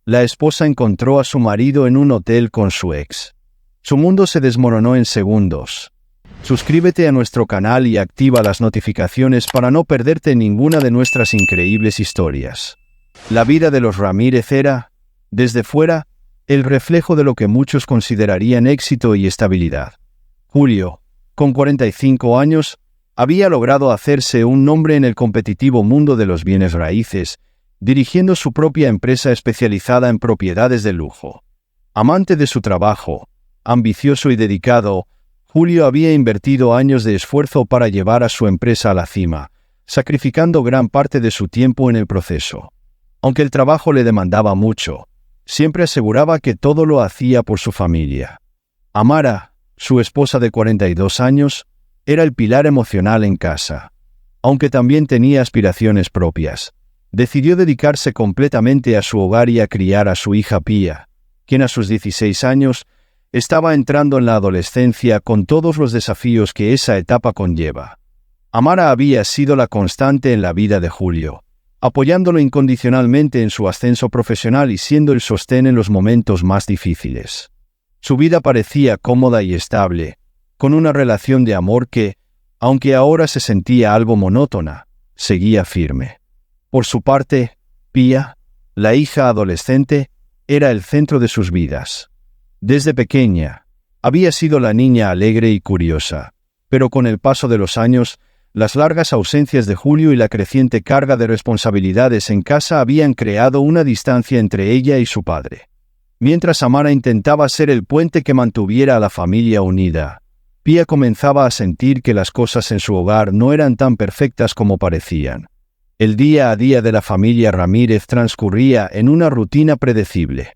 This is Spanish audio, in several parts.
La esposa encontró a su marido en un hotel con su ex. Su mundo se desmoronó en segundos. Suscríbete a nuestro canal y activa las notificaciones para no perderte ninguna de nuestras increíbles historias. La vida de los Ramírez era, desde fuera, el reflejo de lo que muchos considerarían éxito y estabilidad. Julio, con 45 años, había logrado hacerse un nombre en el competitivo mundo de los bienes raíces, dirigiendo su propia empresa especializada en propiedades de lujo. Amante de su trabajo, ambicioso y dedicado, Julio había invertido años de esfuerzo para llevar a su empresa a la cima, sacrificando gran parte de su tiempo en el proceso. Aunque el trabajo le demandaba mucho, siempre aseguraba que todo lo hacía por su familia. Amara, su esposa de 42 años, era el pilar emocional en casa. Aunque también tenía aspiraciones propias, decidió dedicarse completamente a su hogar y a criar a su hija Pía, quien a sus 16 años estaba entrando en la adolescencia con todos los desafíos que esa etapa conlleva. Amara había sido la constante en la vida de Julio, apoyándolo incondicionalmente en su ascenso profesional y siendo el sostén en los momentos más difíciles. Su vida parecía cómoda y estable, con una relación de amor que, aunque ahora se sentía algo monótona, seguía firme. Por su parte, Pía, la hija adolescente, era el centro de sus vidas. Desde pequeña, había sido la niña alegre y curiosa, pero con el paso de los años, las largas ausencias de Julio y la creciente carga de responsabilidades en casa habían creado una distancia entre ella y su padre. Mientras Amara intentaba ser el puente que mantuviera a la familia unida, Pía comenzaba a sentir que las cosas en su hogar no eran tan perfectas como parecían. El día a día de la familia Ramírez transcurría en una rutina predecible.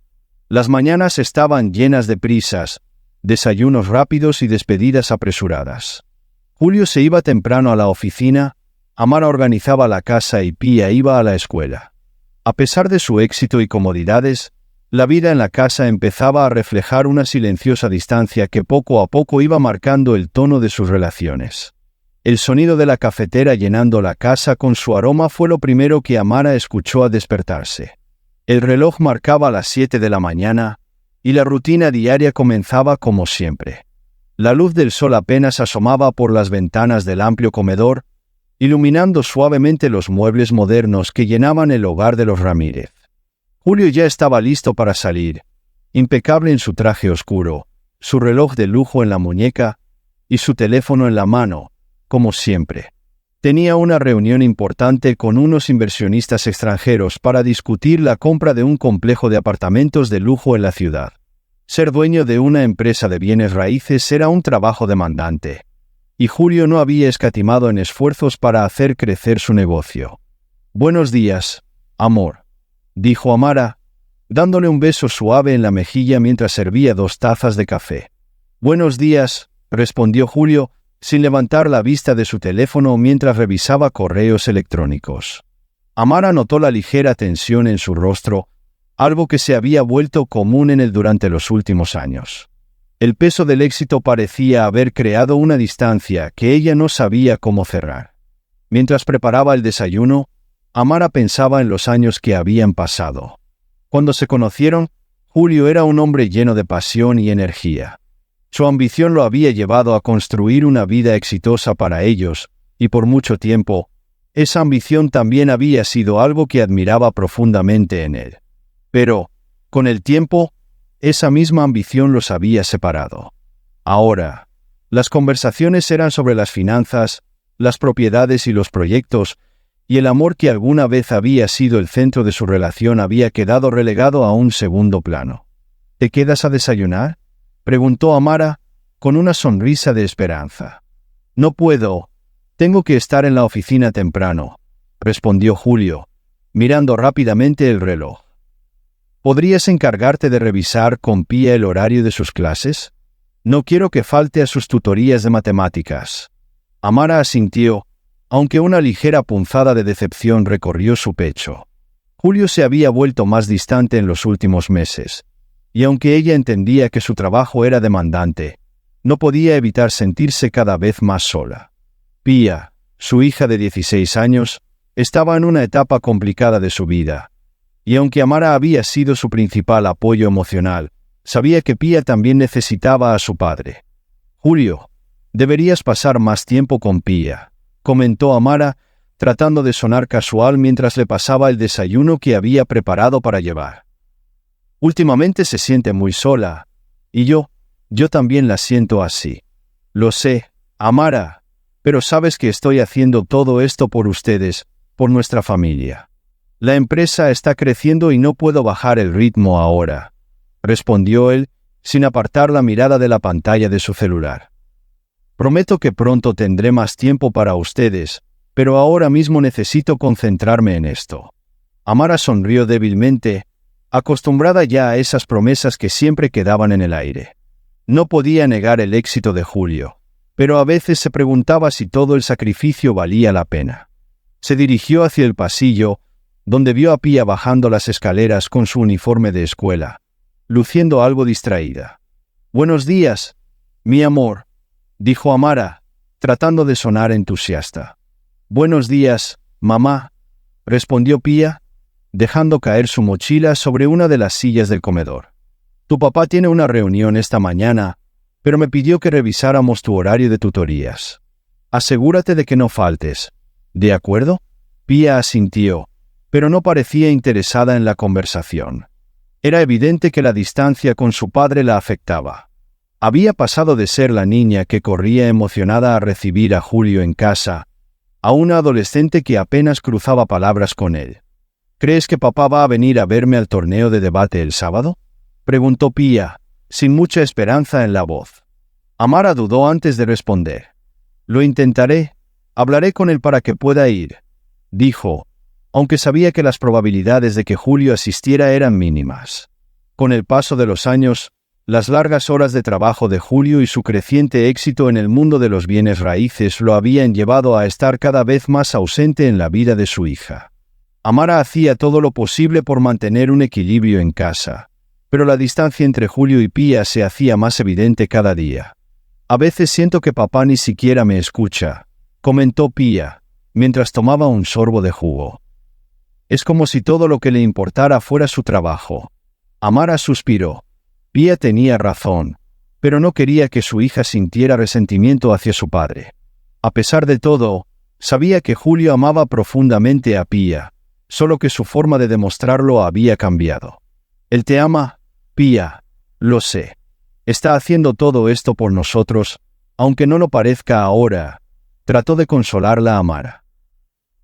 Las mañanas estaban llenas de prisas, desayunos rápidos y despedidas apresuradas. Julio se iba temprano a la oficina, Amara organizaba la casa y Pía iba a la escuela. A pesar de su éxito y comodidades, la vida en la casa empezaba a reflejar una silenciosa distancia que poco a poco iba marcando el tono de sus relaciones. El sonido de la cafetera llenando la casa con su aroma fue lo primero que Amara escuchó al despertarse. El reloj marcaba las 7 de la mañana y la rutina diaria comenzaba como siempre. La luz del sol apenas asomaba por las ventanas del amplio comedor, iluminando suavemente los muebles modernos que llenaban el hogar de los Ramírez. Julio ya estaba listo para salir, impecable en su traje oscuro, su reloj de lujo en la muñeca y su teléfono en la mano, como siempre. Tenía una reunión importante con unos inversionistas extranjeros para discutir la compra de un complejo de apartamentos de lujo en la ciudad. Ser dueño de una empresa de bienes raíces era un trabajo demandante, y Julio no había escatimado en esfuerzos para hacer crecer su negocio. «Buenos días, amor», dijo Amara, dándole un beso suave en la mejilla mientras servía 2 tazas de café. «Buenos días», respondió Julio, sin levantar la vista de su teléfono mientras revisaba correos electrónicos. Amara notó la ligera tensión en su rostro, algo que se había vuelto común en él durante los últimos años. El peso del éxito parecía haber creado una distancia que ella no sabía cómo cerrar. Mientras preparaba el desayuno, Amara pensaba en los años que habían pasado. Cuando se conocieron, Julio era un hombre lleno de pasión y energía. Su ambición lo había llevado a construir una vida exitosa para ellos, y por mucho tiempo, esa ambición también había sido algo que admiraba profundamente en él. Pero, con el tiempo, esa misma ambición los había separado. Ahora, las conversaciones eran sobre las finanzas, las propiedades y los proyectos, y el amor que alguna vez había sido el centro de su relación había quedado relegado a un segundo plano. «¿Te quedas a desayunar?», preguntó Amara, con una sonrisa de esperanza. «No puedo. Tengo que estar en la oficina temprano», respondió Julio, mirando rápidamente el reloj. «¿Podrías encargarte de revisar con Pía el horario de sus clases? No quiero que falte a sus tutorías de matemáticas». Amara asintió, aunque una ligera punzada de decepción recorrió su pecho. Julio se había vuelto más distante en los últimos meses, y aunque ella entendía que su trabajo era demandante, no podía evitar sentirse cada vez más sola. Pía, su hija de 16 años, estaba en una etapa complicada de su vida, Y aunque Amara había sido su principal apoyo emocional, sabía que Pía también necesitaba a su padre. «Julio, deberías pasar más tiempo con Pía», comentó Amara, tratando de sonar casual mientras le pasaba el desayuno que había preparado para llevar. «Últimamente se siente muy sola, y yo también la siento así. Lo sé, Amara, pero sabes que estoy haciendo todo esto por ustedes, por nuestra familia. La empresa está creciendo y no puedo bajar el ritmo ahora», respondió él, sin apartar la mirada de la pantalla de su celular. «Prometo que pronto tendré más tiempo para ustedes, pero ahora mismo necesito concentrarme en esto». Amara sonrió débilmente, acostumbrada ya a esas promesas que siempre quedaban en el aire. No podía negar el éxito de Julio, pero a veces se preguntaba si todo el sacrificio valía la pena. Se dirigió hacia el pasillo, donde vio a Pía bajando las escaleras con su uniforme de escuela, luciendo algo distraída. «Buenos días, mi amor», dijo Amara, tratando de sonar entusiasta. «Buenos días, mamá», respondió Pía, dejando caer su mochila sobre una de las sillas del comedor. «Tu papá tiene una reunión esta mañana, pero me pidió que revisáramos tu horario de tutorías. Asegúrate de que no faltes, ¿de acuerdo?» Pía asintió, pero no parecía interesada en la conversación. Era evidente que la distancia con su padre la afectaba. Había pasado de ser la niña que corría emocionada a recibir a Julio en casa, a una adolescente que apenas cruzaba palabras con él. «¿Crees que papá va a venir a verme al torneo de debate el sábado?», preguntó Pía, sin mucha esperanza en la voz. Amara dudó antes de responder. «Lo intentaré. Hablaré con él para que pueda ir», dijo, aunque sabía que las probabilidades de que Julio asistiera eran mínimas. Con el paso de los años, las largas horas de trabajo de Julio y su creciente éxito en el mundo de los bienes raíces lo habían llevado a estar cada vez más ausente en la vida de su hija. Amara hacía todo lo posible por mantener un equilibrio en casa, pero la distancia entre Julio y Pía se hacía más evidente cada día. «A veces siento que papá ni siquiera me escucha», comentó Pía, mientras tomaba un sorbo de jugo. «Es como si todo lo que le importara fuera su trabajo». Amara suspiró. Pía tenía razón, pero no quería que su hija sintiera resentimiento hacia su padre. A pesar de todo, sabía que Julio amaba profundamente a Pía, solo que su forma de demostrarlo había cambiado. «Él te ama, Pía, lo sé. Está haciendo todo esto por nosotros, aunque no lo parezca ahora», trató de consolarla Amara.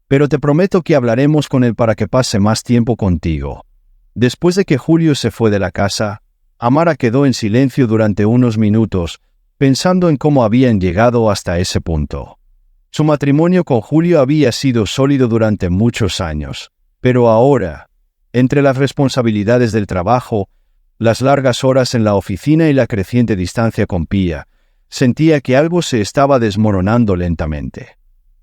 «Pero te prometo que hablaremos con él para que pase más tiempo contigo». Después de que Julio se fue de la casa, Amara quedó en silencio durante unos minutos, pensando en cómo habían llegado hasta ese punto. Su matrimonio con Julio había sido sólido durante muchos años, pero ahora, entre las responsabilidades del trabajo, las largas horas en la oficina y la creciente distancia con Pía, sentía que algo se estaba desmoronando lentamente.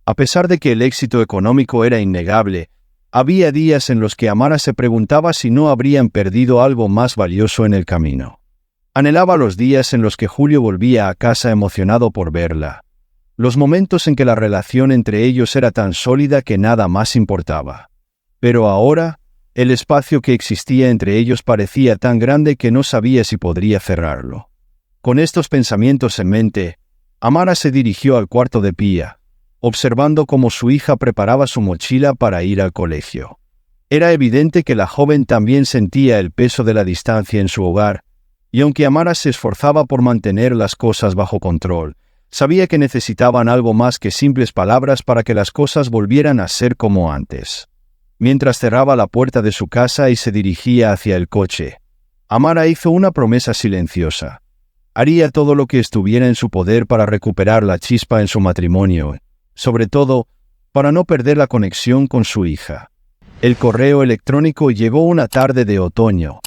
A pesar de que el éxito económico era innegable, había días en los que Amara se preguntaba si no habrían perdido algo más valioso en el camino. Anhelaba los días en los que Julio volvía a casa emocionado por verla, los momentos en que la relación entre ellos era tan sólida que nada más importaba. Pero ahora, el espacio que existía entre ellos parecía tan grande que no sabía si podría cerrarlo. Con estos pensamientos en mente, Amara se dirigió al cuarto de Pía, observando cómo su hija preparaba su mochila para ir al colegio. Era evidente que la joven también sentía el peso de la distancia en su hogar, y aunque Amara se esforzaba por mantener las cosas bajo control, sabía que necesitaban algo más que simples palabras para que las cosas volvieran a ser como antes. Mientras cerraba la puerta de su casa y se dirigía hacia el coche, Amara hizo una promesa silenciosa. Haría todo lo que estuviera en su poder para recuperar la chispa en su matrimonio, sobre todo para no perder la conexión con su hija. El correo electrónico llegó una tarde de otoño,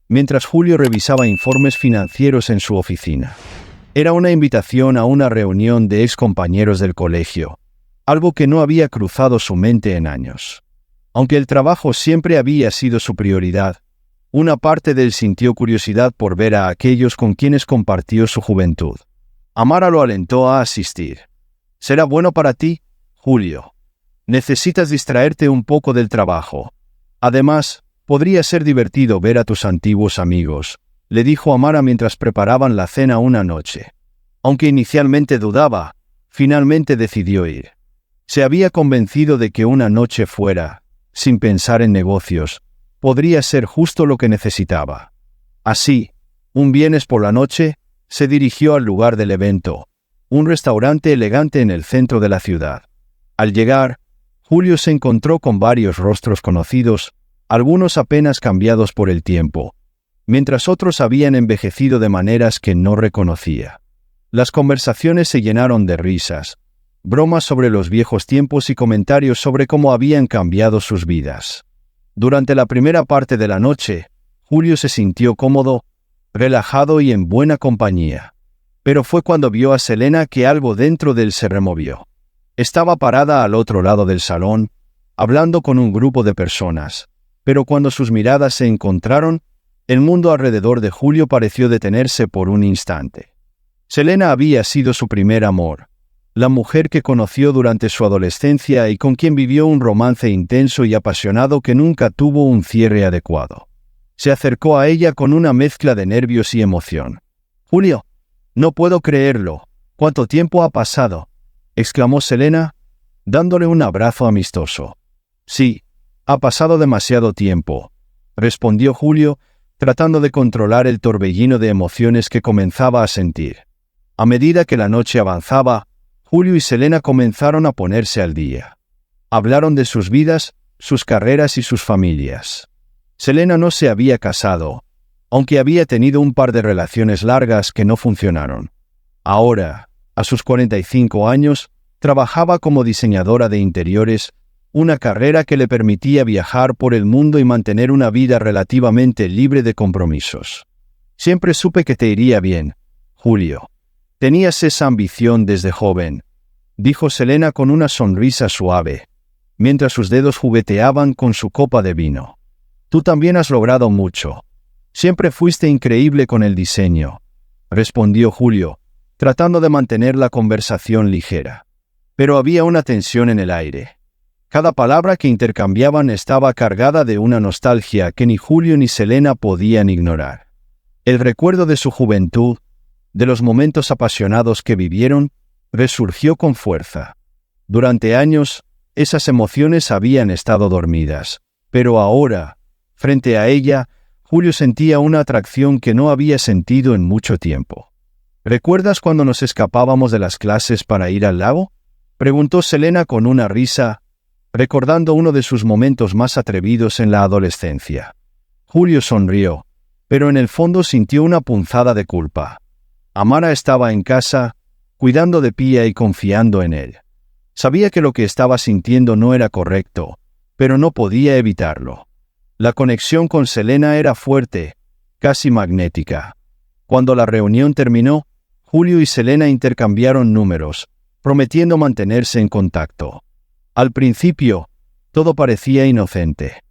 mientras Julio revisaba informes financieros en su oficina. Era una invitación a una reunión de excompañeros del colegio, algo que no había cruzado su mente en años. Aunque el trabajo siempre había sido su prioridad, una parte de él sintió curiosidad por ver a aquellos con quienes compartió su juventud. Amara lo alentó a asistir. «Será bueno para ti, Julio. Necesitas distraerte un poco del trabajo. Además, Podría ser divertido ver a tus antiguos amigos, le dijo Amara mientras preparaban la cena una noche. Aunque inicialmente dudaba, finalmente decidió ir. Se había convencido de que una noche fuera, sin pensar en negocios, podría ser justo lo que necesitaba. Así, un viernes por la noche, se dirigió al lugar del evento, un restaurante elegante en el centro de la ciudad. Al llegar, Julio se encontró con varios rostros conocidos, algunos apenas cambiados por el tiempo, mientras otros habían envejecido de maneras que no reconocía. Las conversaciones se llenaron de risas, bromas sobre los viejos tiempos y comentarios sobre cómo habían cambiado sus vidas. Durante la primera parte de la noche, Julio se sintió cómodo, relajado y en buena compañía. Pero fue cuando vio a Selena que algo dentro de él se removió. Estaba parada al otro lado del salón, hablando con un grupo de personas, pero cuando sus miradas se encontraron, el mundo alrededor de Julio pareció detenerse por un instante. Selena había sido su primer amor, la mujer que conoció durante su adolescencia y con quien vivió un romance intenso y apasionado que nunca tuvo un cierre adecuado. Se acercó a ella con una mezcla de nervios y emoción. «Julio, no puedo creerlo. ¿Cuánto tiempo ha pasado?», exclamó Selena, dándole un abrazo amistoso. «Sí, ha pasado demasiado tiempo», respondió Julio, tratando de controlar el torbellino de emociones que comenzaba a sentir. A medida que la noche avanzaba, Julio y Selena comenzaron a ponerse al día. Hablaron de sus vidas, sus carreras y sus familias. Selena no se había casado, aunque había tenido un par de relaciones largas que no funcionaron. Ahora, a sus 45 años, trabajaba como diseñadora de interiores, una carrera que le permitía viajar por el mundo y mantener una vida relativamente libre de compromisos. «Siempre supe que te iría bien, Julio. Tenías esa ambición desde joven», dijo Selena con una sonrisa suave, mientras sus dedos jugueteaban con su copa de vino. «Tú también has logrado mucho. Siempre fuiste increíble con el diseño», respondió Julio, tratando de mantener la conversación ligera. Pero había una tensión en el aire. Cada palabra que intercambiaban estaba cargada de una nostalgia que ni Julio ni Selena podían ignorar. El recuerdo de su juventud, de los momentos apasionados que vivieron, resurgió con fuerza. Durante años, esas emociones habían estado dormidas, pero ahora, frente a ella, Julio sentía una atracción que no había sentido en mucho tiempo. «¿Recuerdas cuando nos escapábamos de las clases para ir al lago?», preguntó Selena con una risa, recordando uno de sus momentos más atrevidos en la adolescencia. Julio sonrió, pero en el fondo sintió una punzada de culpa. Amara estaba en casa, cuidando de Pia y confiando en él. Sabía que lo que estaba sintiendo no era correcto, pero no podía evitarlo. La conexión con Selena era fuerte, casi magnética. Cuando la reunión terminó, Julio y Selena intercambiaron números, prometiendo mantenerse en contacto. Al principio, todo parecía inocente.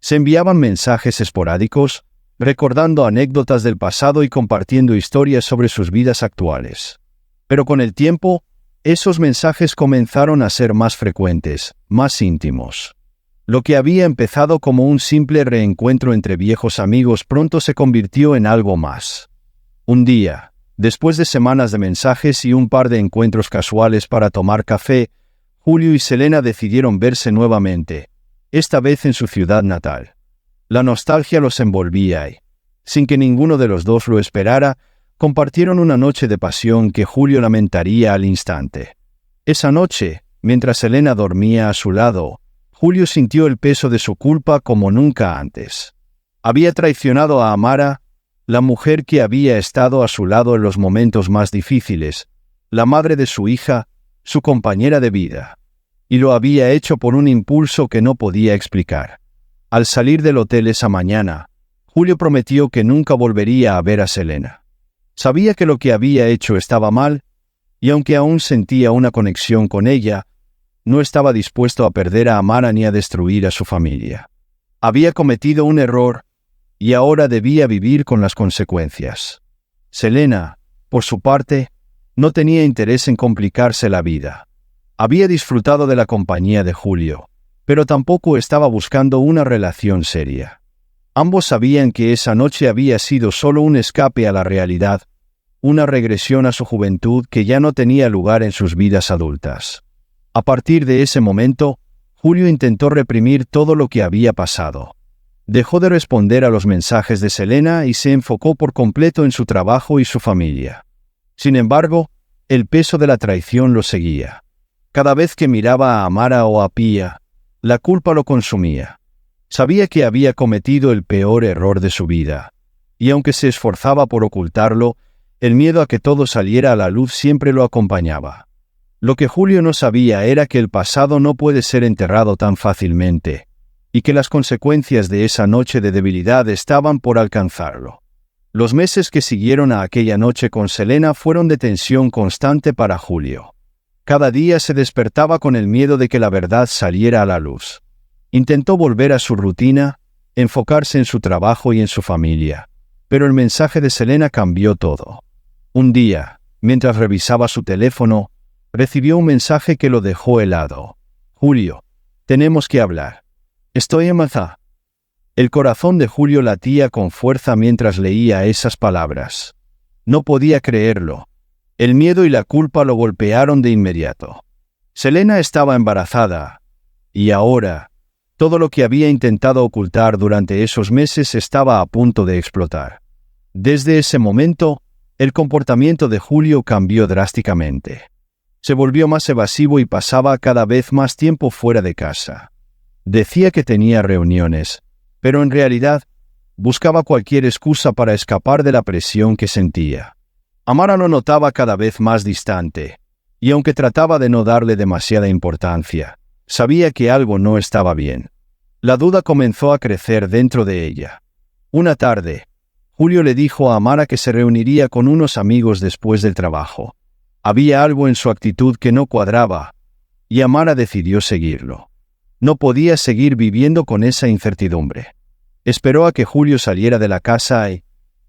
Se enviaban mensajes esporádicos, recordando anécdotas del pasado y compartiendo historias sobre sus vidas actuales. Pero con el tiempo, esos mensajes comenzaron a ser más frecuentes, más íntimos. Lo que había empezado como un simple reencuentro entre viejos amigos pronto se convirtió en algo más. Un día, después de semanas de mensajes y un par de encuentros casuales para tomar café, Julio y Selena decidieron verse nuevamente, esta vez en su ciudad natal. La nostalgia los envolvía y, sin que ninguno de los dos lo esperara, compartieron una noche de pasión que Julio lamentaría al instante. Esa noche, mientras Selena dormía a su lado, Julio sintió el peso de su culpa como nunca antes. Había traicionado a Amara, la mujer que había estado a su lado en los momentos más difíciles, la madre de su hija, su compañera de vida. Y lo había hecho por un impulso que no podía explicar. Al salir del hotel esa mañana, Julio prometió que nunca volvería a ver a Selena. Sabía que lo que había hecho estaba mal, y aunque aún sentía una conexión con ella, no estaba dispuesto a perder a Amara ni a destruir a su familia. Había cometido un error, y ahora debía vivir con las consecuencias. Selena, por su parte, no tenía interés en complicarse la vida. Había disfrutado de la compañía de Julio, pero tampoco estaba buscando una relación seria. Ambos sabían que esa noche había sido solo un escape a la realidad, una regresión a su juventud que ya no tenía lugar en sus vidas adultas. A partir de ese momento, Julio intentó reprimir todo lo que había pasado. Dejó de responder a los mensajes de Selena y se enfocó por completo en su trabajo y su familia. Sin embargo, el peso de la traición lo seguía. Cada vez que miraba a Amara o a Pia, la culpa lo consumía. Sabía que había cometido el peor error de su vida, y aunque se esforzaba por ocultarlo, el miedo a que todo saliera a la luz siempre lo acompañaba. Lo que Julio no sabía era que el pasado no puede ser enterrado tan fácilmente, y que las consecuencias de esa noche de debilidad estaban por alcanzarlo. Los meses que siguieron a aquella noche con Selena fueron de tensión constante para Julio. Cada día se despertaba con el miedo de que la verdad saliera a la luz. Intentó volver a su rutina, enfocarse en su trabajo y en su familia, pero el mensaje de Selena cambió todo. Un día, mientras revisaba su teléfono, recibió un mensaje que lo dejó helado. «Julio, tenemos que hablar. Estoy embarazada». El corazón de Julio latía con fuerza mientras leía esas palabras. No podía creerlo. El miedo y la culpa lo golpearon de inmediato. Selena estaba embarazada, y ahora, todo lo que había intentado ocultar durante esos meses estaba a punto de explotar. Desde ese momento, el comportamiento de Julio cambió drásticamente. Se volvió más evasivo y pasaba cada vez más tiempo fuera de casa. Decía que tenía reuniones, pero en realidad buscaba cualquier excusa para escapar de la presión que sentía. Amara lo notaba cada vez más distante, y aunque trataba de no darle demasiada importancia, sabía que algo no estaba bien. La duda comenzó a crecer dentro de ella. Una tarde, Julio le dijo a Amara que se reuniría con unos amigos después del trabajo. Había algo en su actitud que no cuadraba, y Amara decidió seguirlo. No podía seguir viviendo con esa incertidumbre. Esperó a que Julio saliera de la casa y,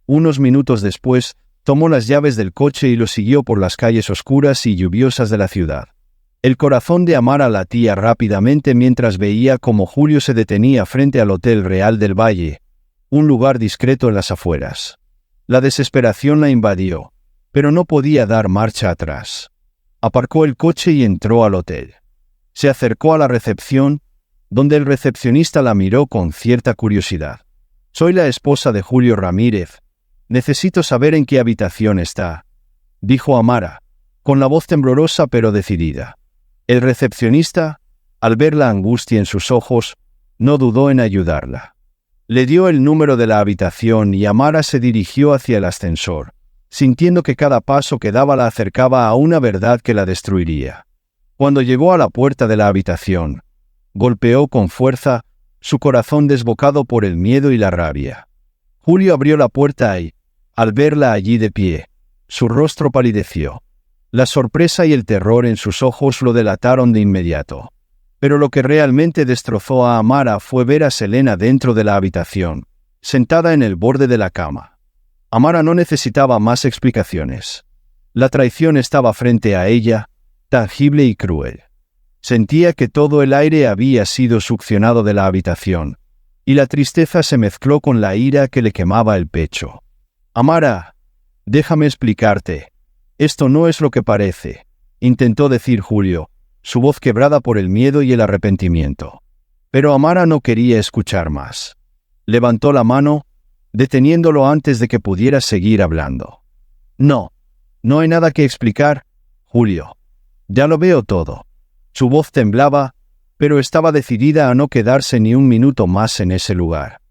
unos minutos después, tomó las llaves del coche y lo siguió por las calles oscuras y lluviosas de la ciudad. El corazón de Amara latía rápidamente mientras veía cómo Julio se detenía frente al Hotel Real del Valle, un lugar discreto en las afueras. La desesperación la invadió, pero no podía dar marcha atrás. Aparcó el coche y entró al hotel. Se acercó a la recepción, donde el recepcionista la miró con cierta curiosidad. «Soy la esposa de Julio Ramírez. Necesito saber en qué habitación está», dijo Amara, con la voz temblorosa pero decidida. El recepcionista, al ver la angustia en sus ojos, no dudó en ayudarla. Le dio el número de la habitación y Amara se dirigió hacia el ascensor, sintiendo que cada paso que daba la acercaba a una verdad que la destruiría. Cuando llegó a la puerta de la habitación, golpeó con fuerza, su corazón desbocado por el miedo y la rabia. Julio abrió la puerta y, al verla allí de pie, su rostro palideció. La sorpresa y el terror en sus ojos lo delataron de inmediato. Pero lo que realmente destrozó a Amara fue ver a Selena dentro de la habitación, sentada en el borde de la cama. Amara no necesitaba más explicaciones. La traición estaba frente a ella, tangible y cruel. Sentía que todo el aire había sido succionado de la habitación, y la tristeza se mezcló con la ira que le quemaba el pecho. «Amara, déjame explicarte. Esto no es lo que parece», intentó decir Julio, su voz quebrada por el miedo y el arrepentimiento. Pero Amara no quería escuchar más. Levantó la mano, deteniéndolo antes de que pudiera seguir hablando. «No hay nada que explicar, Julio. Ya lo veo todo». Su voz temblaba, pero estaba decidida a no quedarse ni un minuto más en ese lugar.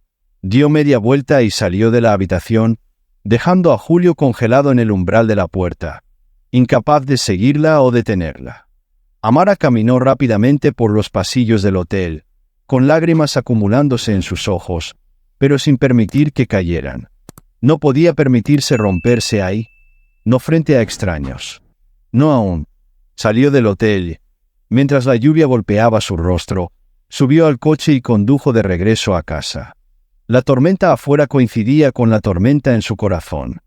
Dio media vuelta y salió de la habitación, dejando a Julio congelado en el umbral de la puerta, incapaz de seguirla o detenerla. Amara caminó rápidamente por los pasillos del hotel, con lágrimas acumulándose en sus ojos, pero sin permitir que cayeran. No podía permitirse romperse ahí, no frente a extraños. No aún. Salió del hotel. Mientras la lluvia golpeaba su rostro, subió al coche y condujo de regreso a casa. La tormenta afuera coincidía con la tormenta en su corazón.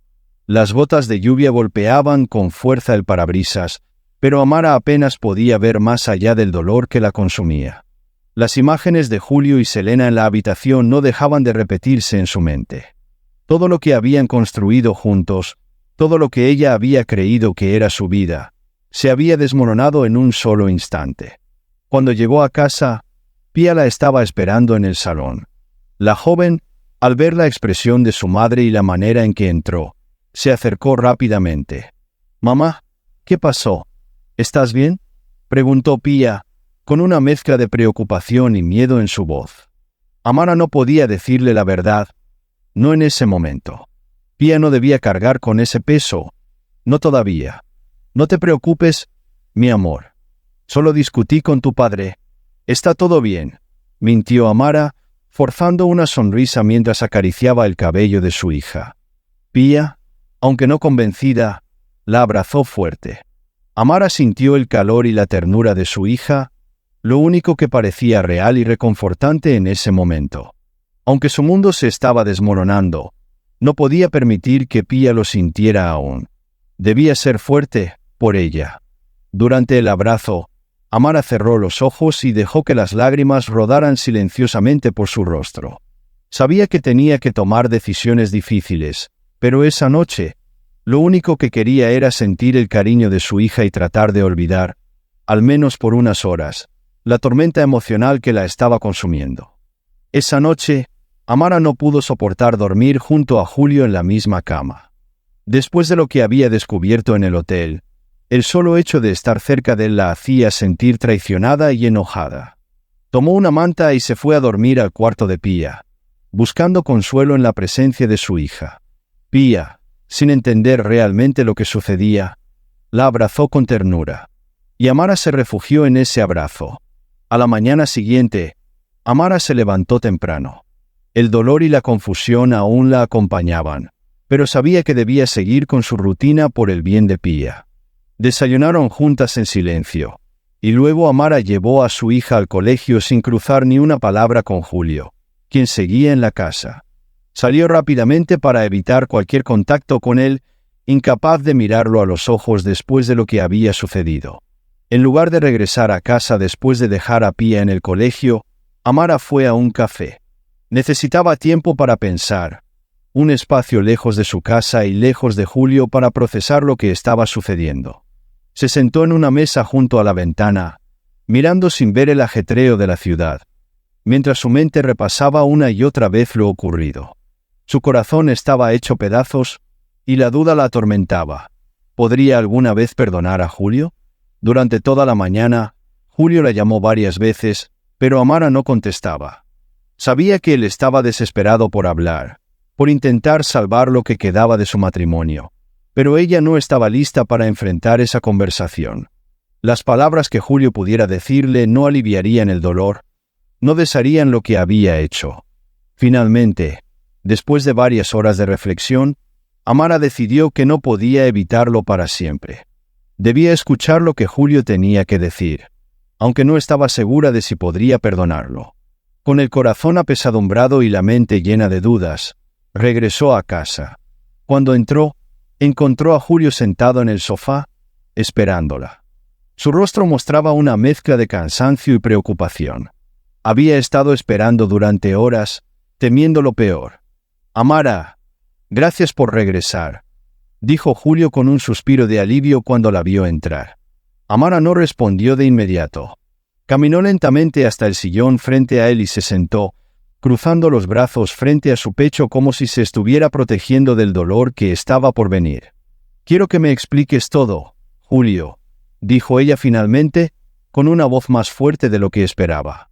Las gotas de lluvia golpeaban con fuerza el parabrisas, pero Amara apenas podía ver más allá del dolor que la consumía. Las imágenes de Julio y Selena en la habitación no dejaban de repetirse en su mente. Todo lo que habían construido juntos, todo lo que ella había creído que era su vida, se había desmoronado en un solo instante. Cuando llegó a casa, Pia la estaba esperando en el salón. La joven, al ver la expresión de su madre y la manera en que entró, se acercó rápidamente. «Mamá, ¿qué pasó? ¿Estás bien?», preguntó Pia, con una mezcla de preocupación y miedo en su voz. Amara no podía decirle la verdad, no en ese momento. Pia no debía cargar con ese peso, no todavía. «No te preocupes, mi amor. Solo discutí con tu padre. Está todo bien», mintió Amara, forzando una sonrisa mientras acariciaba el cabello de su hija. Pia, aunque no convencida, la abrazó fuerte. Amara sintió el calor y la ternura de su hija, lo único que parecía real y reconfortante en ese momento. Aunque su mundo se estaba desmoronando, no podía permitir que Pia lo sintiera aún. Debía ser fuerte por ella. Durante el abrazo, Amara cerró los ojos y dejó que las lágrimas rodaran silenciosamente por su rostro. Sabía que tenía que tomar decisiones difíciles, pero esa noche, lo único que quería era sentir el cariño de su hija y tratar de olvidar, al menos por unas horas, la tormenta emocional que la estaba consumiendo. Esa noche, Amara no pudo soportar dormir junto a Julio en la misma cama. Después de lo que había descubierto en el hotel, el solo hecho de estar cerca de él la hacía sentir traicionada y enojada. Tomó una manta y se fue a dormir al cuarto de Pia, buscando consuelo en la presencia de su hija. Pia, sin entender realmente lo que sucedía, la abrazó con ternura, y Amara se refugió en ese abrazo. A la mañana siguiente, Amara se levantó temprano. El dolor y la confusión aún la acompañaban, pero sabía que debía seguir con su rutina por el bien de Pia. Desayunaron juntas en silencio, y luego Amara llevó a su hija al colegio sin cruzar ni una palabra con Julio, quien seguía en la casa. Salió rápidamente para evitar cualquier contacto con él, incapaz de mirarlo a los ojos después de lo que había sucedido. En lugar de regresar a casa después de dejar a Pia en el colegio, Amara fue a un café. Necesitaba tiempo para pensar, un espacio lejos de su casa y lejos de Julio para procesar lo que estaba sucediendo. Se sentó en una mesa junto a la ventana, mirando sin ver el ajetreo de la ciudad, mientras su mente repasaba una y otra vez lo ocurrido. Su corazón estaba hecho pedazos y la duda la atormentaba. ¿Podría alguna vez perdonar a Julio? Durante toda la mañana, Julio la llamó varias veces, pero Amara no contestaba. Sabía que él estaba desesperado por hablar, por intentar salvar lo que quedaba de su matrimonio, pero ella no estaba lista para enfrentar esa conversación. Las palabras que Julio pudiera decirle no aliviarían el dolor, no desharían lo que había hecho. Finalmente, después de varias horas de reflexión, Amara decidió que no podía evitarlo para siempre. Debía escuchar lo que Julio tenía que decir, aunque no estaba segura de si podría perdonarlo. Con el corazón apesadumbrado y la mente llena de dudas, regresó a casa. Cuando entró, encontró a Julio sentado en el sofá, esperándola. Su rostro mostraba una mezcla de cansancio y preocupación. Había estado esperando durante horas, temiendo lo peor. «Amara, gracias por regresar», dijo Julio con un suspiro de alivio cuando la vio entrar. Amara no respondió de inmediato. Caminó lentamente hasta el sillón frente a él y se sentó, cruzando los brazos frente a su pecho como si se estuviera protegiendo del dolor que estaba por venir. «Quiero que me expliques todo, Julio», dijo ella finalmente, con una voz más fuerte de lo que esperaba.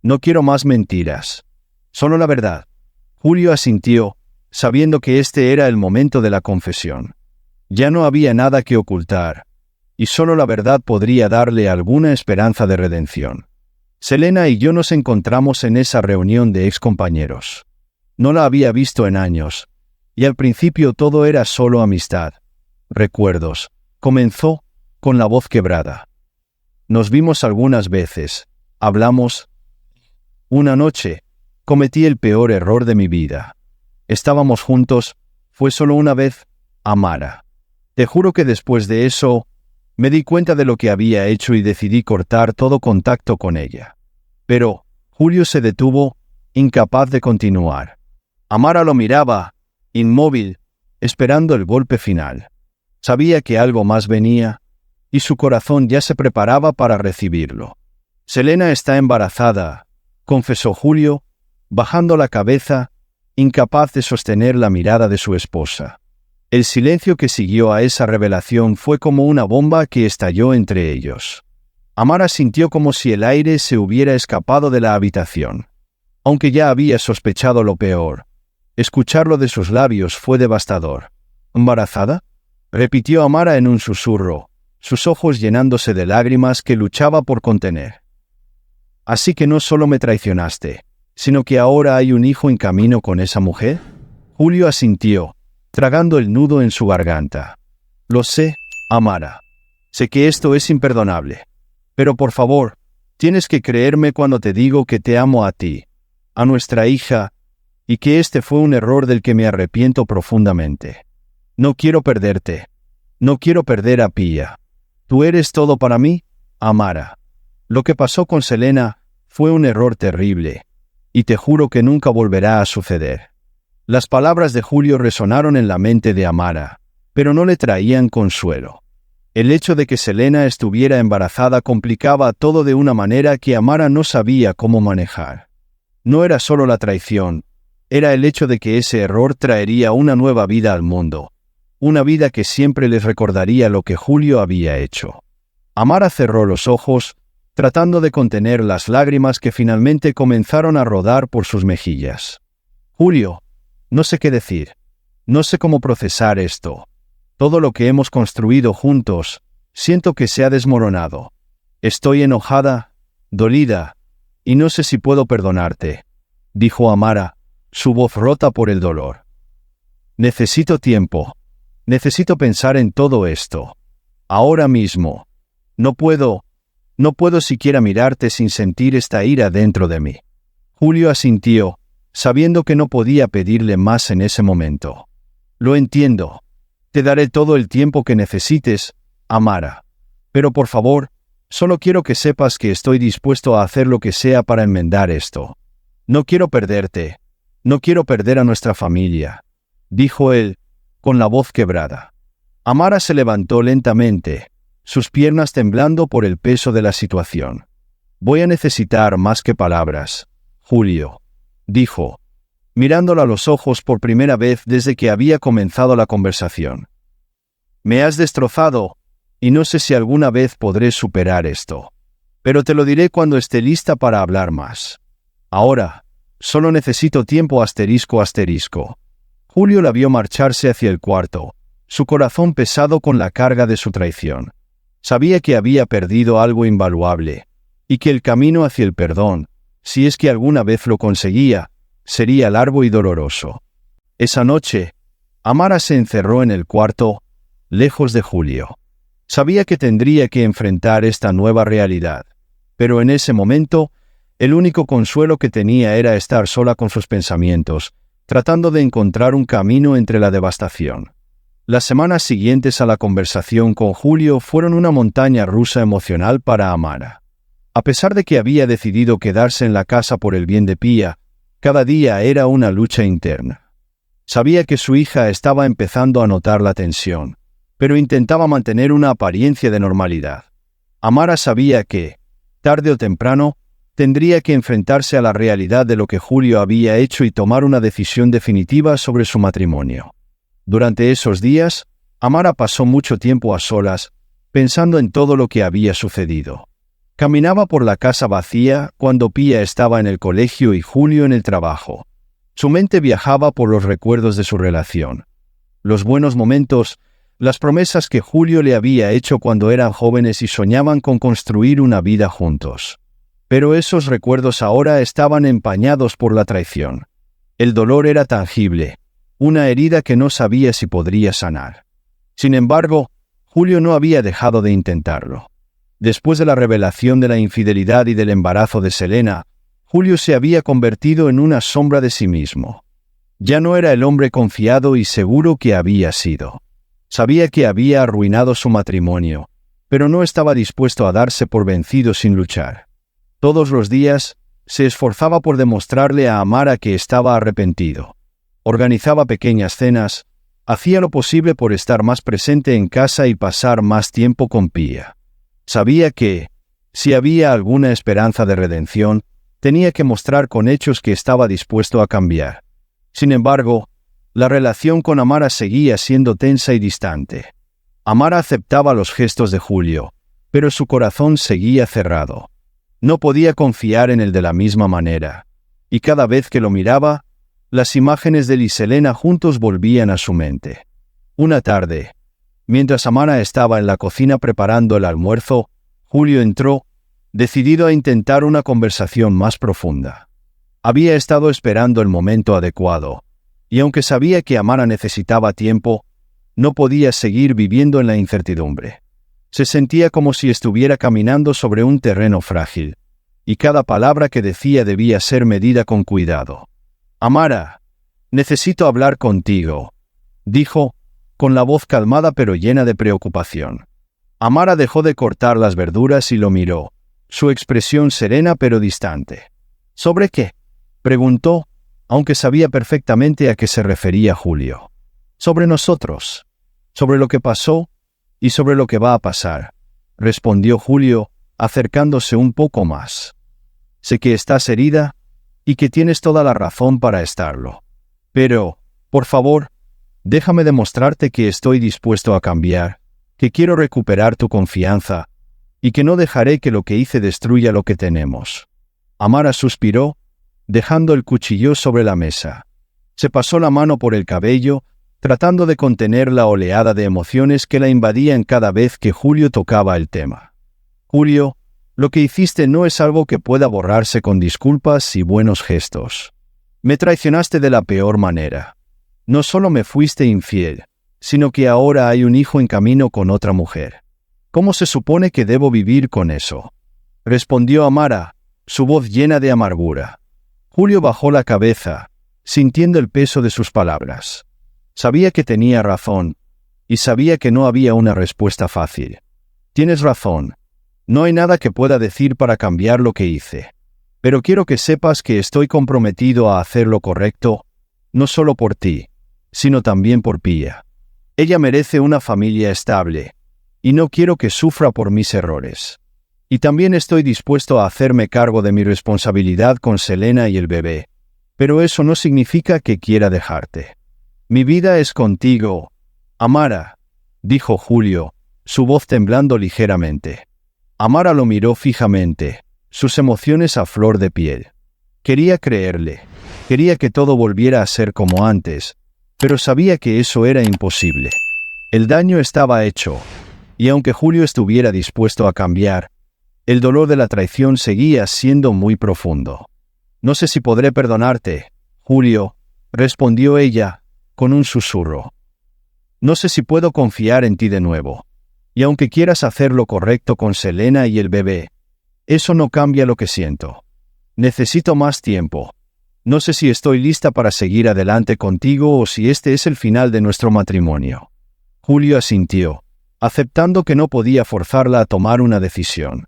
«No quiero más mentiras. Solo la verdad». Julio asintió, sabiendo que este era el momento de la confesión. Ya no había nada que ocultar, y solo la verdad podría darle alguna esperanza de redención. «Selena y yo nos encontramos en esa reunión de excompañeros. No la había visto en años, y al principio todo era solo amistad. Recuerdos», comenzó, con la voz quebrada. «Nos vimos algunas veces, hablamos. Una noche, cometí el peor error de mi vida. Estábamos juntos, fue solo una vez, Amara. Te juro que después de eso, me di cuenta de lo que había hecho y decidí cortar todo contacto con ella. Pero Julio se detuvo, incapaz de continuar. Amara lo miraba, inmóvil, esperando el golpe final. Sabía que algo más venía, y su corazón ya se preparaba para recibirlo. «Selena está embarazada», confesó Julio, bajando la cabeza, incapaz de sostener la mirada de su esposa. El silencio que siguió a esa revelación fue como una bomba que estalló entre ellos. Amara sintió como si el aire se hubiera escapado de la habitación. Aunque ya había sospechado lo peor, escucharlo de sus labios fue devastador. «¿Embarazada?», repitió Amara en un susurro, sus ojos llenándose de lágrimas que luchaba por contener. «¿Así que no solo me traicionaste, sino que ahora hay un hijo en camino con esa mujer?». Julio asintió, tragando el nudo en su garganta. «Lo sé, Amara. Sé que esto es imperdonable. Pero por favor, tienes que creerme cuando te digo que te amo a ti, a nuestra hija, y que este fue un error del que me arrepiento profundamente. No quiero perderte. No quiero perder a Pia. Tú eres todo para mí, Amara. Lo que pasó con Selena fue un error terrible, y te juro que nunca volverá a suceder». Las palabras de Julio resonaron en la mente de Amara, pero no le traían consuelo. El hecho de que Selena estuviera embarazada complicaba todo de una manera que Amara no sabía cómo manejar. No era solo la traición, era el hecho de que ese error traería una nueva vida al mundo, una vida que siempre les recordaría lo que Julio había hecho. Amara cerró los ojos, tratando de contener las lágrimas que finalmente comenzaron a rodar por sus mejillas. «Julio, no sé qué decir. No sé cómo procesar esto. Todo lo que hemos construido juntos, siento que se ha desmoronado. Estoy enojada, dolida, y no sé si puedo perdonarte», dijo Amara, su voz rota por el dolor. «Necesito tiempo. Necesito pensar en todo esto. Ahora mismo. No puedo siquiera mirarte sin sentir esta ira dentro de mí». Julio asintió, sabiendo que no podía pedirle más en ese momento. «Lo entiendo. Te daré todo el tiempo que necesites, Amara. Pero por favor, solo quiero que sepas que estoy dispuesto a hacer lo que sea para enmendar esto. No quiero perderte. No quiero perder a nuestra familia», dijo él, con la voz quebrada. Amara se levantó lentamente, sus piernas temblando por el peso de la situación. «Voy a necesitar más que palabras, Julio», dijo, mirándola a los ojos por primera vez desde que había comenzado la conversación. «Me has destrozado, y no sé si alguna vez podré superar esto. Pero te lo diré cuando esté lista para hablar más. Ahora, solo necesito tiempo ***. Julio la vio marcharse hacia el cuarto, su corazón pesado con la carga de su traición. Sabía que había perdido algo invaluable, y que el camino hacia el perdón, si es que alguna vez lo conseguía, sería largo y doloroso. Esa noche, Amara se encerró en el cuarto, lejos de Julio. Sabía que tendría que enfrentar esta nueva realidad, pero en ese momento, el único consuelo que tenía era estar sola con sus pensamientos, tratando de encontrar un camino entre la devastación. Las semanas siguientes a la conversación con Julio fueron una montaña rusa emocional para Amara. A pesar de que había decidido quedarse en la casa por el bien de Pia, cada día era una lucha interna. Sabía que su hija estaba empezando a notar la tensión, pero intentaba mantener una apariencia de normalidad. Amara sabía que, tarde o temprano, tendría que enfrentarse a la realidad de lo que Julio había hecho y tomar una decisión definitiva sobre su matrimonio. Durante esos días, Amara pasó mucho tiempo a solas, pensando en todo lo que había sucedido. Caminaba por la casa vacía cuando Pia estaba en el colegio y Julio en el trabajo. Su mente viajaba por los recuerdos de su relación. Los buenos momentos, las promesas que Julio le había hecho cuando eran jóvenes y soñaban con construir una vida juntos. Pero esos recuerdos ahora estaban empañados por la traición. El dolor era tangible, una herida que no sabía si podría sanar. Sin embargo, Julio no había dejado de intentarlo. Después de la revelación de la infidelidad y del embarazo de Selena, Julio se había convertido en una sombra de sí mismo. Ya no era el hombre confiado y seguro que había sido. Sabía que había arruinado su matrimonio, pero no estaba dispuesto a darse por vencido sin luchar. Todos los días, se esforzaba por demostrarle a Amara que estaba arrepentido. Organizaba pequeñas cenas, hacía lo posible por estar más presente en casa y pasar más tiempo con Pia. Sabía que, si había alguna esperanza de redención, tenía que mostrar con hechos que estaba dispuesto a cambiar. Sin embargo, la relación con Amara seguía siendo tensa y distante. Amara aceptaba los gestos de Julio, pero su corazón seguía cerrado. No podía confiar en él de la misma manera, y cada vez que lo miraba, las imágenes de él y Selena juntos volvían a su mente. Una tarde, mientras Amara estaba en la cocina preparando el almuerzo, Julio entró, decidido a intentar una conversación más profunda. Había estado esperando el momento adecuado, y aunque sabía que Amara necesitaba tiempo, no podía seguir viviendo en la incertidumbre. Se sentía como si estuviera caminando sobre un terreno frágil, y cada palabra que decía debía ser medida con cuidado. «Amara, necesito hablar contigo», dijo, con la voz calmada pero llena de preocupación. Amara dejó de cortar las verduras y lo miró, su expresión serena pero distante. «¿Sobre qué?», preguntó, aunque sabía perfectamente a qué se refería Julio. «Sobre nosotros, sobre lo que pasó y sobre lo que va a pasar», respondió Julio, acercándose un poco más. «Sé que estás herida y que tienes toda la razón para estarlo. Pero, por favor, déjame demostrarte que estoy dispuesto a cambiar, que quiero recuperar tu confianza y que no dejaré que lo que hice destruya lo que tenemos». Amara suspiró, dejando el cuchillo sobre la mesa. Se pasó la mano por el cabello, tratando de contener la oleada de emociones que la invadían cada vez que Julio tocaba el tema. «Julio, lo que hiciste no es algo que pueda borrarse con disculpas y buenos gestos. Me traicionaste de la peor manera. No solo me fuiste infiel, sino que ahora hay un hijo en camino con otra mujer. ¿Cómo se supone que debo vivir con eso?», respondió Amara, su voz llena de amargura. Julio bajó la cabeza, sintiendo el peso de sus palabras. Sabía que tenía razón, y sabía que no había una respuesta fácil. «Tienes razón. No hay nada que pueda decir para cambiar lo que hice. Pero quiero que sepas que estoy comprometido a hacer lo correcto, no solo por ti, sino también por Pia. Ella merece una familia estable, y no quiero que sufra por mis errores. Y también estoy dispuesto a hacerme cargo de mi responsabilidad con Selena y el bebé, pero eso no significa que quiera dejarte. Mi vida es contigo, Amara», dijo Julio, su voz temblando ligeramente. Amara lo miró fijamente, sus emociones a flor de piel. Quería creerle, quería que todo volviera a ser como antes, pero sabía que eso era imposible. El daño estaba hecho, y aunque Julio estuviera dispuesto a cambiar, el dolor de la traición seguía siendo muy profundo. «No sé si podré perdonarte, Julio», respondió ella, con un susurro. «No sé si puedo confiar en ti de nuevo. Y aunque quieras hacer lo correcto con Selena y el bebé, eso no cambia lo que siento. Necesito más tiempo. No sé si estoy lista para seguir adelante contigo o si este es el final de nuestro matrimonio». Julio asintió, aceptando que no podía forzarla a tomar una decisión.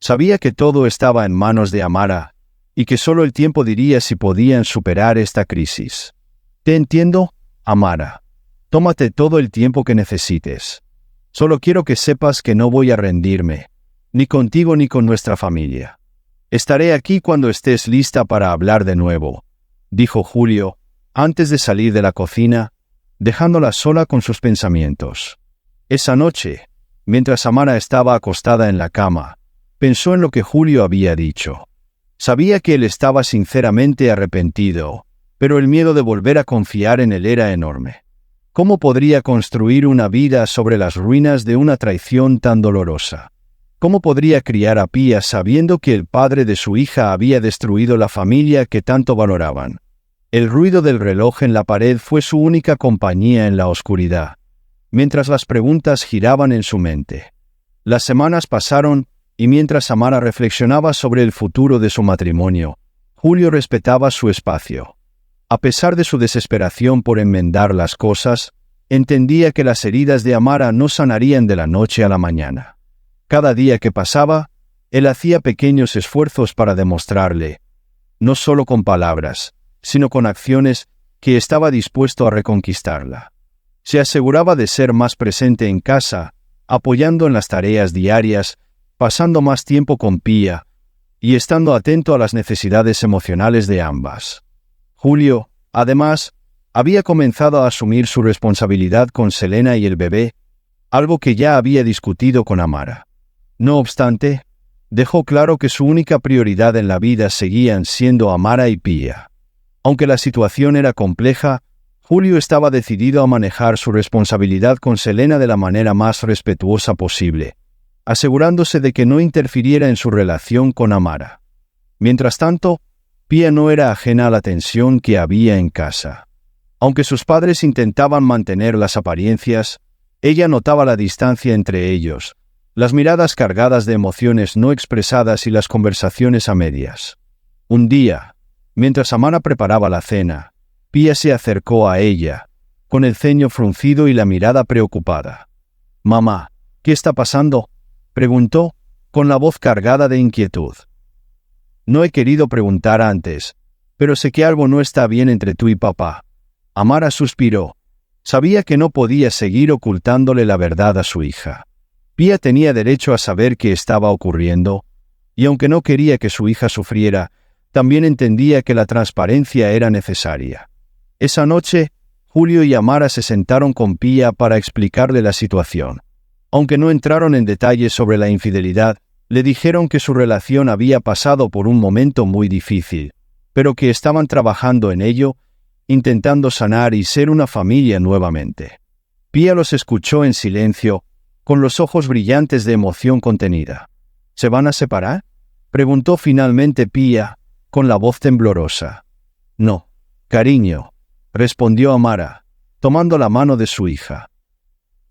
Sabía que todo estaba en manos de Amara, y que solo el tiempo diría si podían superar esta crisis. «Te entiendo, Amara. Tómate todo el tiempo que necesites. Solo quiero que sepas que no voy a rendirme, ni contigo ni con nuestra familia. Estaré aquí cuando estés lista para hablar de nuevo», dijo Julio, antes de salir de la cocina, dejándola sola con sus pensamientos. Esa noche, mientras Amara estaba acostada en la cama, pensó en lo que Julio había dicho. Sabía que él estaba sinceramente arrepentido, pero el miedo de volver a confiar en él era enorme. ¿Cómo podría construir una vida sobre las ruinas de una traición tan dolorosa? ¿Cómo podría criar a Pia sabiendo que el padre de su hija había destruido la familia que tanto valoraban? El ruido del reloj en la pared fue su única compañía en la oscuridad, mientras las preguntas giraban en su mente. Las semanas pasaron, y mientras Amara reflexionaba sobre el futuro de su matrimonio, Julio respetaba su espacio. A pesar de su desesperación por enmendar las cosas, entendía que las heridas de Amara no sanarían de la noche a la mañana. Cada día que pasaba, él hacía pequeños esfuerzos para demostrarle, no solo con palabras, sino con acciones, que estaba dispuesto a reconquistarla. Se aseguraba de ser más presente en casa, apoyando en las tareas diarias, pasando más tiempo con Pia y estando atento a las necesidades emocionales de ambas. Julio, además, había comenzado a asumir su responsabilidad con Selena y el bebé, algo que ya había discutido con Amara. No obstante, dejó claro que su única prioridad en la vida seguían siendo Amara y Pia. Aunque la situación era compleja, Julio estaba decidido a manejar su responsabilidad con Selena de la manera más respetuosa posible, asegurándose de que no interfiriera en su relación con Amara. Mientras tanto, Pia no era ajena a la tensión que había en casa. Aunque sus padres intentaban mantener las apariencias, ella notaba la distancia entre ellos, las miradas cargadas de emociones no expresadas y las conversaciones a medias. Un día, mientras Amara preparaba la cena, Pia se acercó a ella, con el ceño fruncido y la mirada preocupada. «Mamá, ¿qué está pasando?», preguntó, con la voz cargada de inquietud. «No he querido preguntar antes, pero sé que algo no está bien entre tú y papá». Amara suspiró. Sabía que no podía seguir ocultándole la verdad a su hija. Pia tenía derecho a saber qué estaba ocurriendo, y aunque no quería que su hija sufriera, también entendía que la transparencia era necesaria. Esa noche, Julio y Amara se sentaron con Pia para explicarle la situación. Aunque no entraron en detalles sobre la infidelidad, le dijeron que su relación había pasado por un momento muy difícil, pero que estaban trabajando en ello, intentando sanar y ser una familia nuevamente. Pia los escuchó en silencio, con los ojos brillantes de emoción contenida. «¿Se van a separar?», preguntó finalmente Pia, con la voz temblorosa. «No, cariño», respondió Amara, tomando la mano de su hija.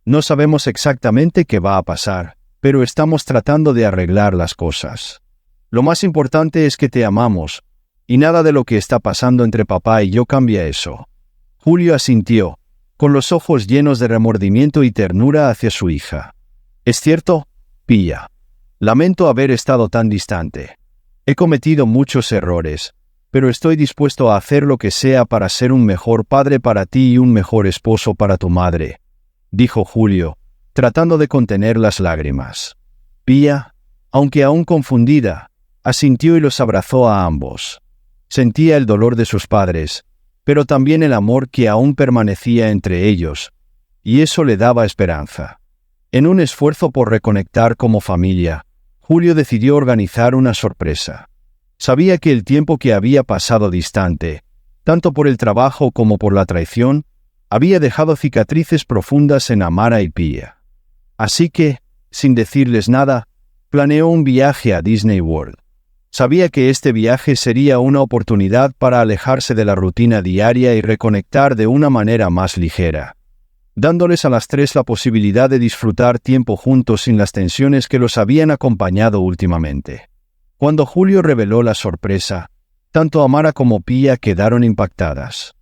«No sabemos exactamente qué va a pasar, pero estamos tratando de arreglar las cosas. Lo más importante es que te amamos, y nada de lo que está pasando entre papá y yo cambia eso». Julio asintió, con los ojos llenos de remordimiento y ternura hacia su hija. «Es cierto, Pia. Lamento haber estado tan distante. He cometido muchos errores, pero estoy dispuesto a hacer lo que sea para ser un mejor padre para ti y un mejor esposo para tu madre», dijo Julio, tratando de contener las lágrimas. Pia, aunque aún confundida, asintió y los abrazó a ambos. Sentía el dolor de sus padres, pero también el amor que aún permanecía entre ellos, y eso le daba esperanza. En un esfuerzo por reconectar como familia, Julio decidió organizar una sorpresa. Sabía que el tiempo que había pasado distante, tanto por el trabajo como por la traición, había dejado cicatrices profundas en Amara y Pia. Así que, sin decirles nada, planeó un viaje a Disney World. Sabía que este viaje sería una oportunidad para alejarse de la rutina diaria y reconectar de una manera más ligera, dándoles a las tres la posibilidad de disfrutar tiempo juntos sin las tensiones que los habían acompañado últimamente. Cuando Julio reveló la sorpresa, tanto Amara como Pia quedaron impactadas.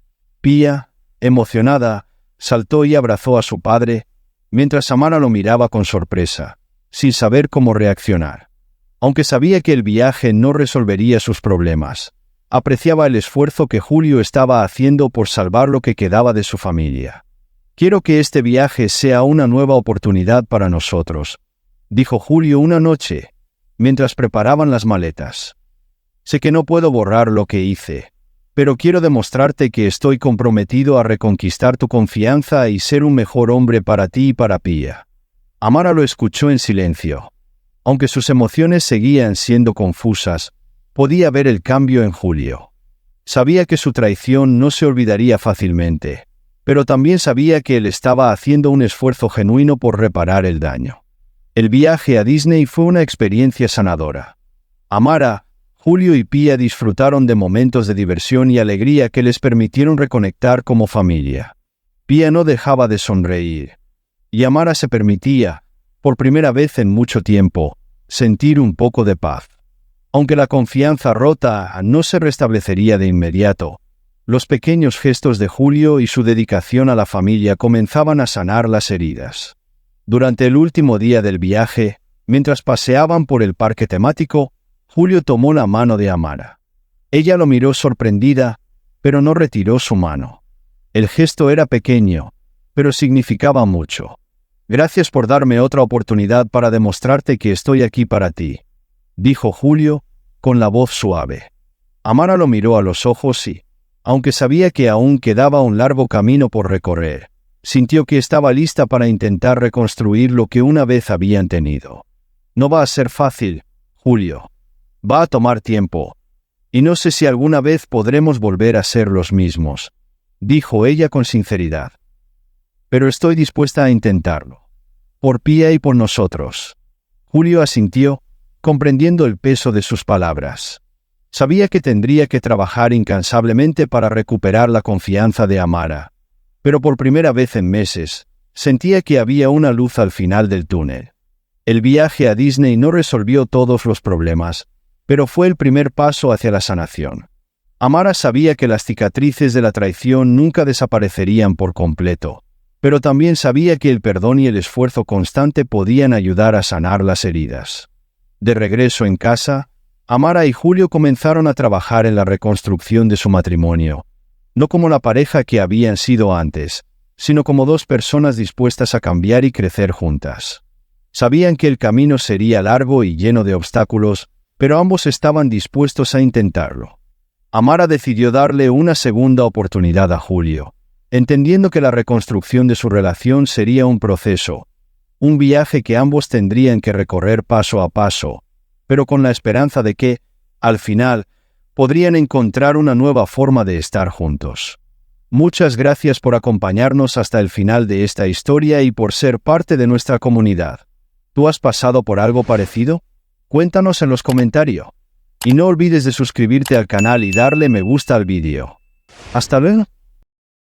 Pia, emocionada, saltó y abrazó a su padre, mientras Amara lo miraba con sorpresa, sin saber cómo reaccionar. Aunque sabía que el viaje no resolvería sus problemas, apreciaba el esfuerzo que Julio estaba haciendo por salvar lo que quedaba de su familia. «Quiero que este viaje sea una nueva oportunidad para nosotros», dijo Julio una noche, mientras preparaban las maletas. «Sé que no puedo borrar lo que hice, pero quiero demostrarte que estoy comprometido a reconquistar tu confianza y ser un mejor hombre para ti y para Pia». Amara lo escuchó en silencio. Aunque sus emociones seguían siendo confusas, podía ver el cambio en Julio. Sabía que su traición no se olvidaría fácilmente, pero también sabía que él estaba haciendo un esfuerzo genuino por reparar el daño. El viaje a Disney fue una experiencia sanadora. Amara, Julio y Pia disfrutaron de momentos de diversión y alegría que les permitieron reconectar como familia. Pia no dejaba de sonreír, y Amara se permitía, por primera vez en mucho tiempo, sentir un poco de paz. Aunque la confianza rota no se restablecería de inmediato, los pequeños gestos de Julio y su dedicación a la familia comenzaban a sanar las heridas. Durante el último día del viaje, mientras paseaban por el parque temático, Julio tomó la mano de Amara. Ella lo miró sorprendida, pero no retiró su mano. El gesto era pequeño, pero significaba mucho. Gracias por darme otra oportunidad para demostrarte que estoy aquí para ti, dijo Julio, con la voz suave. Amara lo miró a los ojos y, aunque sabía que aún quedaba un largo camino por recorrer, sintió que estaba lista para intentar reconstruir lo que una vez habían tenido. No va a ser fácil, Julio. Va a tomar tiempo. Y no sé si alguna vez podremos volver a ser los mismos, dijo ella con sinceridad. Pero estoy dispuesta a intentarlo. Por Pía y por nosotros. Julio asintió, comprendiendo el peso de sus palabras. Sabía que tendría que trabajar incansablemente para recuperar la confianza de Amara, pero por primera vez en meses, sentía que había una luz al final del túnel. El viaje a Disney no resolvió todos los problemas, pero fue el primer paso hacia la sanación. Amara sabía que las cicatrices de la traición nunca desaparecerían por completo, pero también sabía que el perdón y el esfuerzo constante podían ayudar a sanar las heridas. De regreso en casa, Amara y Julio comenzaron a trabajar en la reconstrucción de su matrimonio, no como la pareja que habían sido antes, sino como dos personas dispuestas a cambiar y crecer juntas. Sabían que el camino sería largo y lleno de obstáculos, pero ambos estaban dispuestos a intentarlo. Amara decidió darle una segunda oportunidad a Julio, entendiendo que la reconstrucción de su relación sería un proceso, un viaje que ambos tendrían que recorrer paso a paso, pero con la esperanza de que, al final, podrían encontrar una nueva forma de estar juntos. Muchas gracias por acompañarnos hasta el final de esta historia y por ser parte de nuestra comunidad. ¿Tú has pasado por algo parecido? Cuéntanos en los comentarios. Y no olvides de suscribirte al canal y darle me gusta al vídeo. ¡Hasta luego!